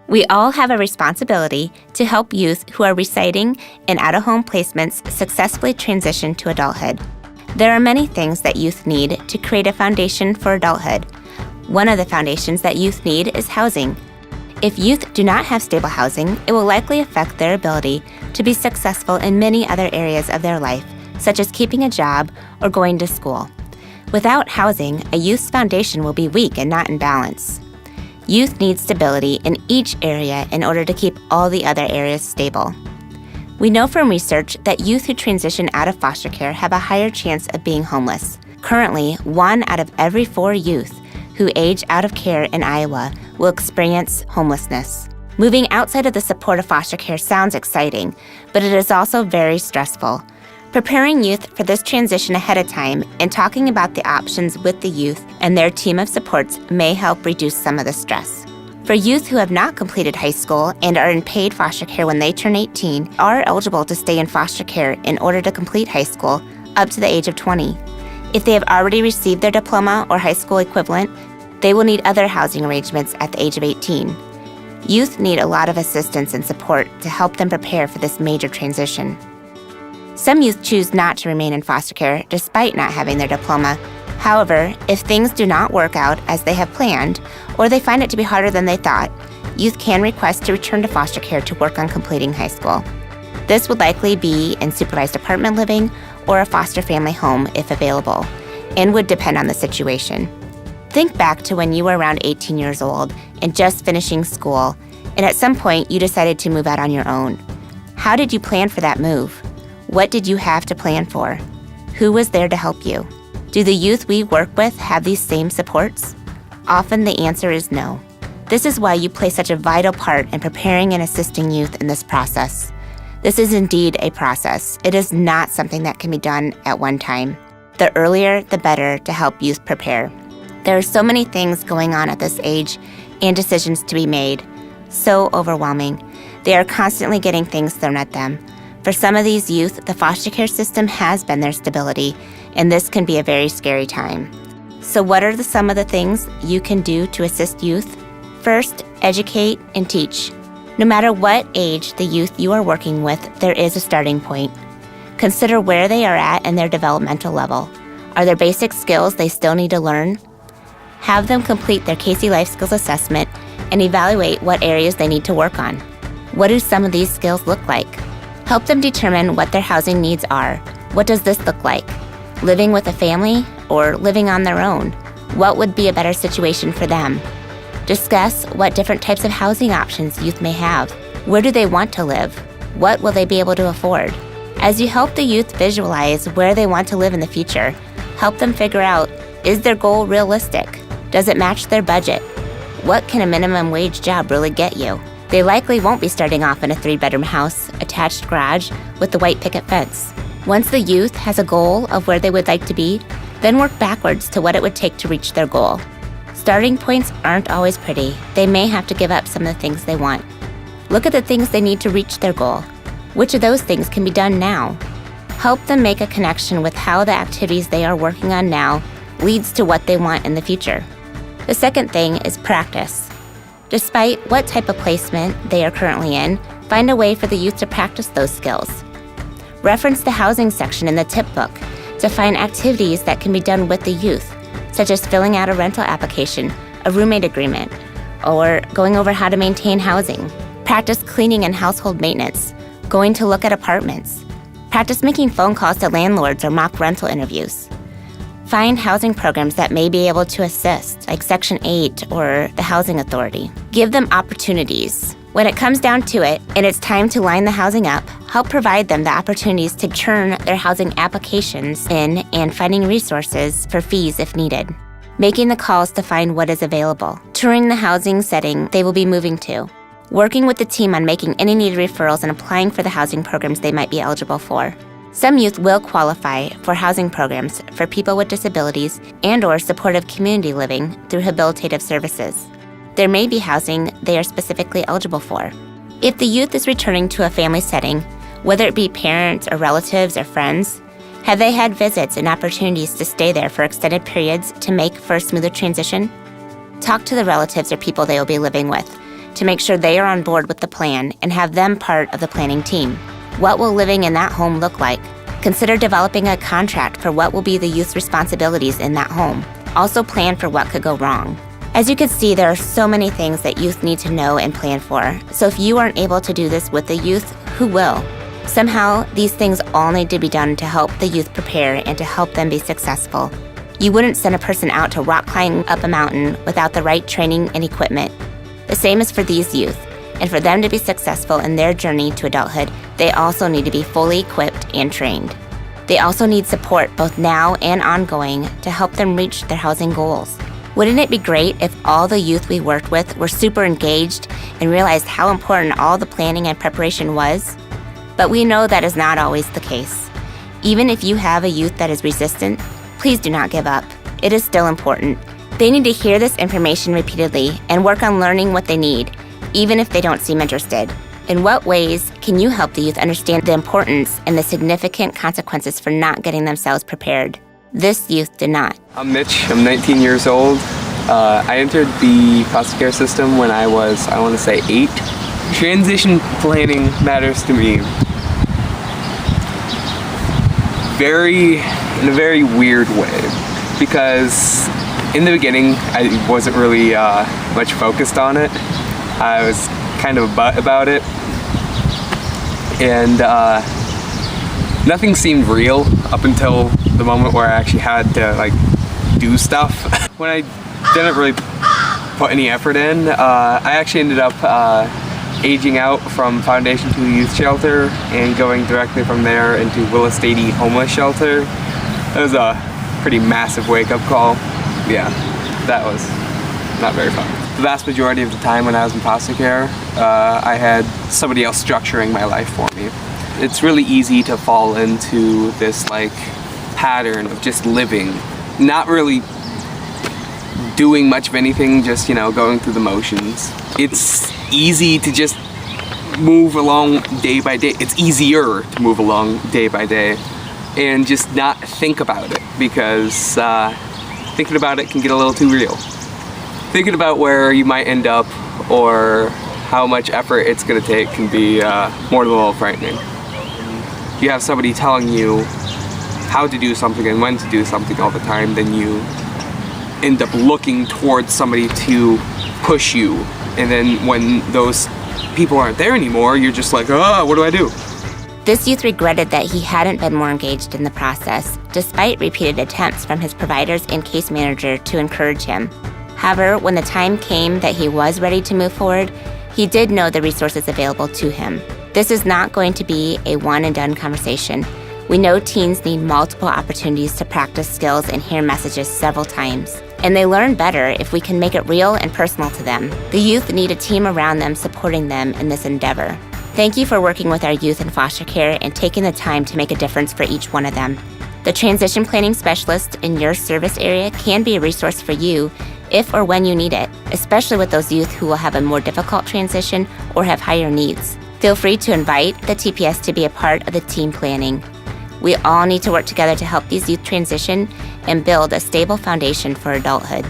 We all have a responsibility to help youth who are residing in out-of-home placements successfully transition to adulthood. There are many things that youth need to create a foundation for adulthood. One of the foundations that youth need is housing. If youth do not have stable housing, it will likely affect their ability to be successful in many other areas of their life, such as keeping a job or going to school. Without housing, a youth's foundation will be weak and not in balance. Youth need stability in each area in order to keep all the other areas stable. We know from research that youth who transition out of foster care have a higher chance of being homeless. Currently, 1 out of every 4 youth who age out of care in Iowa will experience homelessness. Moving outside of the support of foster care sounds exciting, but it is also very stressful. Preparing youth for this transition ahead of time and talking about the options with the youth and their team of supports may help reduce some of the stress. For youth who have not completed high school and are in paid foster care when they turn 18, are eligible to stay in foster care in order to complete high school up to the age of 20. If they have already received their diploma or high school equivalent, they will need other housing arrangements at the age of 18. Youth need a lot of assistance and support to help them prepare for this major transition. Some youth choose not to remain in foster care despite not having their diploma. However, if things do not work out as they have planned, or they find it to be harder than they thought, youth can request to return to foster care to work on completing high school. This would likely be in supervised apartment living or a foster family home if available, and would depend on the situation. Think back to when you were around 18 years old and just finishing school, and at some point you decided to move out on your own. How did you plan for that move? What did you have to plan for? Who was there to help you? Do the youth we work with have these same supports? Often the answer is no. This is why you play such a vital part in preparing and assisting youth in this process. This is indeed a process. It is not something that can be done at one time. The earlier, the better to help youth prepare. There are so many things going on at this age and decisions to be made. So overwhelming. They are constantly getting things thrown at them. For some of these youth, the foster care system has been their stability, and this can be a very scary time. So what are some of the things you can do to assist youth? First, educate and teach. No matter what age the youth you are working with, there is a starting point. Consider where they are at in their developmental level. Are there basic skills they still need to learn? Have them complete their Casey Life Skills Assessment and evaluate what areas they need to work on. What do some of these skills look like? Help them determine what their housing needs are. What does this look like? Living with a family or living on their own? What would be a better situation for them? Discuss what different types of housing options youth may have. Where do they want to live? What will they be able to afford? As you help the youth visualize where they want to live in the future, help them figure out, is their goal realistic? Does it match their budget? What can a minimum wage job really get you? They likely won't be starting off in a 3-bedroom house, attached garage, with the white picket fence. Once the youth has a goal of where they would like to be, then work backwards to what it would take to reach their goal. Starting points aren't always pretty. They may have to give up some of the things they want. Look at the things they need to reach their goal. Which of those things can be done now? Help them make a connection with how the activities they are working on now leads to what they want in the future. The second thing is practice. Despite what type of placement they are currently in, find a way for the youth to practice those skills. Reference the housing section in the tip book to find activities that can be done with the youth, such as filling out a rental application, a roommate agreement, or going over how to maintain housing. Practice cleaning and household maintenance, going to look at apartments. Practice making phone calls to landlords or mock rental interviews. Find housing programs that may be able to assist, like Section 8 or the Housing Authority. Give them opportunities. When it comes down to it, and it's time to line the housing up, help provide them the opportunities to turn their housing applications in and finding resources for fees if needed. Making the calls to find what is available. Touring the housing setting they will be moving to. Working with the team on making any needed referrals and applying for the housing programs they might be eligible for. Some youth will qualify for housing programs for people with disabilities and/or supportive community living through habilitative services. There may be housing they are specifically eligible for. If the youth is returning to a family setting, whether it be parents or relatives or friends, have they had visits and opportunities to stay there for extended periods to make for a smoother transition? Talk to the relatives or people they will be living with to make sure they are on board with the plan and have them part of the planning team. What will living in that home look like? Consider developing a contract for what will be the youth's responsibilities in that home. Also plan for what could go wrong. As you can see, there are so many things that youth need to know and plan for. So if you aren't able to do this with the youth, who will? Somehow, these things all need to be done to help the youth prepare and to help them be successful. You wouldn't send a person out to rock climb up a mountain without the right training and equipment. The same is for these youth. And for them to be successful in their journey to adulthood, they also need to be fully equipped and trained. They also need support both now and ongoing to help them reach their housing goals. Wouldn't it be great if all the youth we worked with were super engaged and realized how important all the planning and preparation was? But we know that is not always the case. Even if you have a youth that is resistant, please do not give up. It is still important. They need to hear this information repeatedly and work on learning what they need, even if they don't seem interested. In what ways can you help the youth understand the importance and the significant consequences for not getting themselves prepared? This youth did not. I'm Mitch. I'm 19 years old. I entered the foster care system when I was, 8. Transition planning matters to me in a very weird way, because in the beginning I wasn't really much focused on it. I was kind of a butt about it, and nothing seemed real up until the moment where I actually had to do stuff. When I didn't really put any effort in, I actually ended up aging out from foundation to a youth shelter and going directly from there into Willis Stady homeless shelter. That was a pretty massive wake-up call. Yeah, that was not very fun. The vast majority of the time when I was in foster care, I had somebody else structuring my life for me. It's really easy to fall into this pattern of just living, not really doing much of anything, just going through the motions. It's easy to just move along day by day. It's easier to move along day by day and just not think about it, because thinking about it can get a little too real. Thinking about where you might end up or how much effort it's going to take can be more than a little frightening. You have somebody telling you how to do something and when to do something all the time, then you end up looking towards somebody to push you. And then when those people aren't there anymore, you're just like, oh, what do I do? This youth regretted that he hadn't been more engaged in the process, despite repeated attempts from his providers and case manager to encourage him. However, when the time came that he was ready to move forward, he did know the resources available to him. This is not going to be a one-and-done conversation. We know teens need multiple opportunities to practice skills and hear messages several times. And they learn better if we can make it real and personal to them. The youth need a team around them supporting them in this endeavor. Thank you for working with our youth in foster care and taking the time to make a difference for each one of them. The transition planning specialist in your service area can be a resource for you if or when you need it, especially with those youth who will have a more difficult transition or have higher needs. Feel free to invite the TPS to be a part of the team planning. We all need to work together to help these youth transition and build a stable foundation for adulthood.